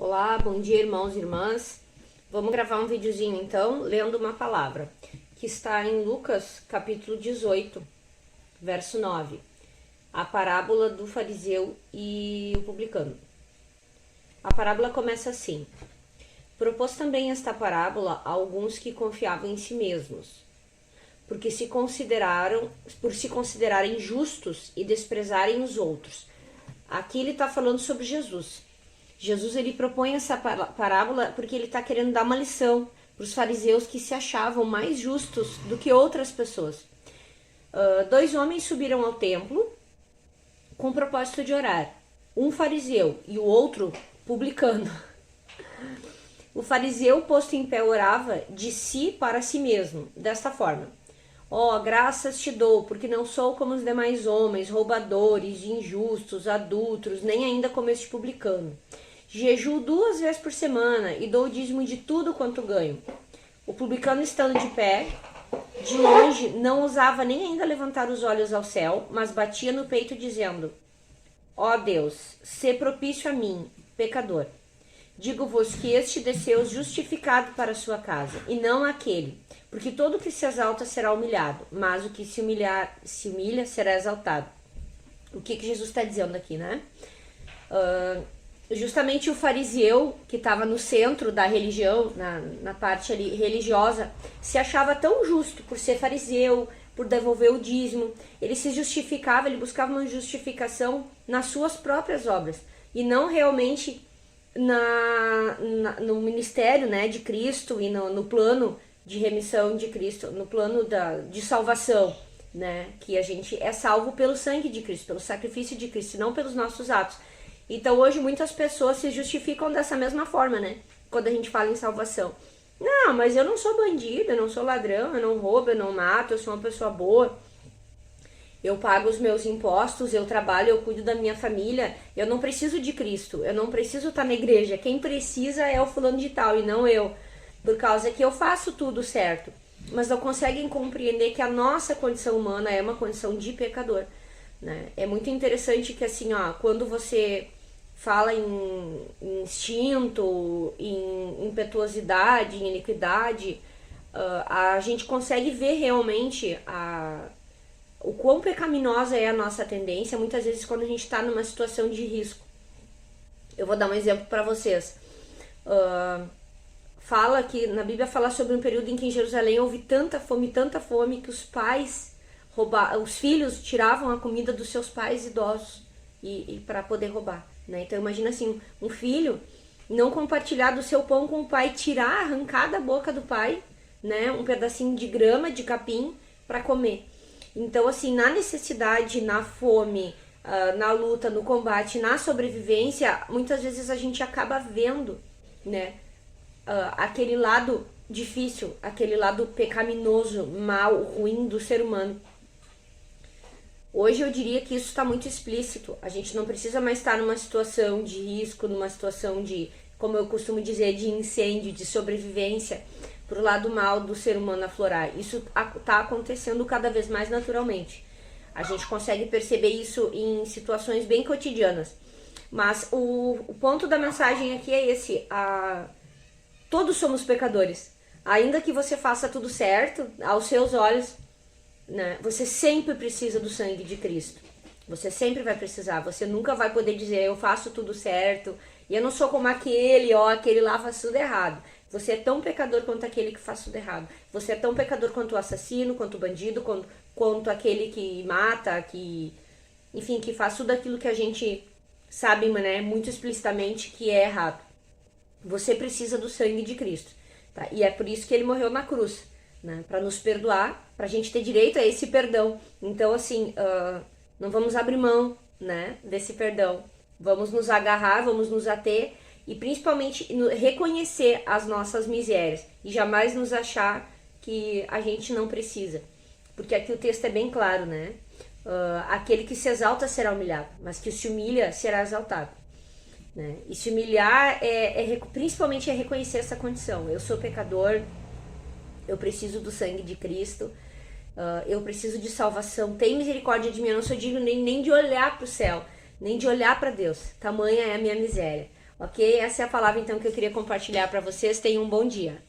Olá, bom dia, irmãos e irmãs. Vamos gravar um videozinho então, lendo uma palavra, que está em Lucas, capítulo 18, verso 9. A parábola do fariseu e o publicano. A parábola começa assim: propôs também esta parábola a alguns que confiavam em si mesmos, por se considerarem justos e desprezarem os outros. Aqui ele está falando sobre Jesus. Jesus ele propõe essa parábola porque ele está querendo dar uma lição para os fariseus que se achavam mais justos do que outras pessoas. Dois homens subiram ao templo com o propósito de orar. Um fariseu e o outro publicano. O fariseu, posto em pé, orava de si para si mesmo, desta forma: graças te dou, porque não sou como os demais homens, roubadores, injustos, adúlteros, nem ainda como este publicano. Jejuo 2 vezes por semana e dou o dízimo de tudo quanto ganho. O publicano, estando de pé, de longe, não ousava nem ainda levantar os olhos ao céu, mas batia no peito dizendo: ó Deus, sê propício a mim, pecador. Digo-vos que este desceu justificado para a sua casa, e não aquele, porque todo o que se exalta será humilhado, mas o que se humilha será exaltado. O que Jesus está dizendo aqui, né? Justamente o fariseu, que estava no centro da religião, na parte ali religiosa, se achava tão justo por ser fariseu, por devolver o dízimo. Ele se justificava, ele buscava uma justificação nas suas próprias obras, e não realmente no ministério, né, de Cristo e no plano de remissão de Cristo, no plano de salvação, né, que a gente é salvo pelo sangue de Cristo, pelo sacrifício de Cristo, e não pelos nossos atos. Então hoje muitas pessoas se justificam dessa mesma forma, né, quando a gente fala em salvação. Não, mas eu não sou bandido, eu não sou ladrão, eu não roubo, eu não mato, eu sou uma pessoa boa. Eu pago os meus impostos, eu trabalho, eu cuido da minha família, eu não preciso de Cristo, eu não preciso estar na igreja. Quem precisa é o fulano de tal e não eu, por causa que eu faço tudo certo. Mas não conseguem compreender que a nossa condição humana é uma condição de pecador, né? É muito interessante que assim, quando você fala em instinto, em impetuosidade, em iniquidade, a gente consegue ver realmente o quão pecaminosa é a nossa tendência, muitas vezes quando a gente está numa situação de risco. Eu vou dar um exemplo para vocês. Fala que na Bíblia fala sobre um período em que em Jerusalém houve tanta fome, que os filhos tiravam a comida dos seus pais idosos e para poder roubar, né? Então imagina assim, um filho não compartilhar do seu pão com o pai, arrancar da boca do pai, né, um pedacinho de grama, de capim para comer. Então assim, na necessidade, na fome, na luta, no combate, na sobrevivência, muitas vezes a gente acaba vendo, né, aquele lado difícil, aquele lado pecaminoso, mal, ruim do ser humano. Hoje eu diria que isso está muito explícito. A gente não precisa mais estar numa situação de risco, numa situação de, como eu costumo dizer, de incêndio, de sobrevivência, para o lado mal do ser humano aflorar. Isso está acontecendo cada vez mais naturalmente. A gente consegue perceber isso em situações bem cotidianas. Mas o ponto da mensagem aqui é esse: todos somos pecadores. Ainda que você faça tudo certo, aos seus olhos, né, você sempre precisa do sangue de Cristo. Você sempre vai precisar. Você nunca vai poder dizer: eu faço tudo certo e eu não sou como aquele lá faz tudo errado. Você é tão pecador quanto aquele que faz tudo errado. Você é tão pecador quanto o assassino, quanto o bandido, quanto aquele que mata, enfim, que faz tudo aquilo que a gente sabe, né, muito explicitamente que é errado. Você precisa do sangue de Cristo, tá? E é por isso que ele morreu na cruz, né, para nos perdoar, para a gente ter direito a esse perdão. Então assim, não vamos abrir mão, né, desse perdão. Vamos nos agarrar, vamos nos ater e principalmente reconhecer as nossas misérias e jamais nos achar que a gente não precisa, porque aqui o texto é bem claro, né? Aquele que se exalta será humilhado, mas que se humilha será exaltado, né? E se humilhar principalmente é reconhecer essa condição. Eu sou pecador, eu preciso do sangue de Cristo, eu preciso de salvação. Tem misericórdia de mim, eu não sou digno nem de olhar para o céu, nem de olhar para Deus. Tamanha é a minha miséria. Ok? Essa é a palavra então que eu queria compartilhar para vocês. Tenham um bom dia.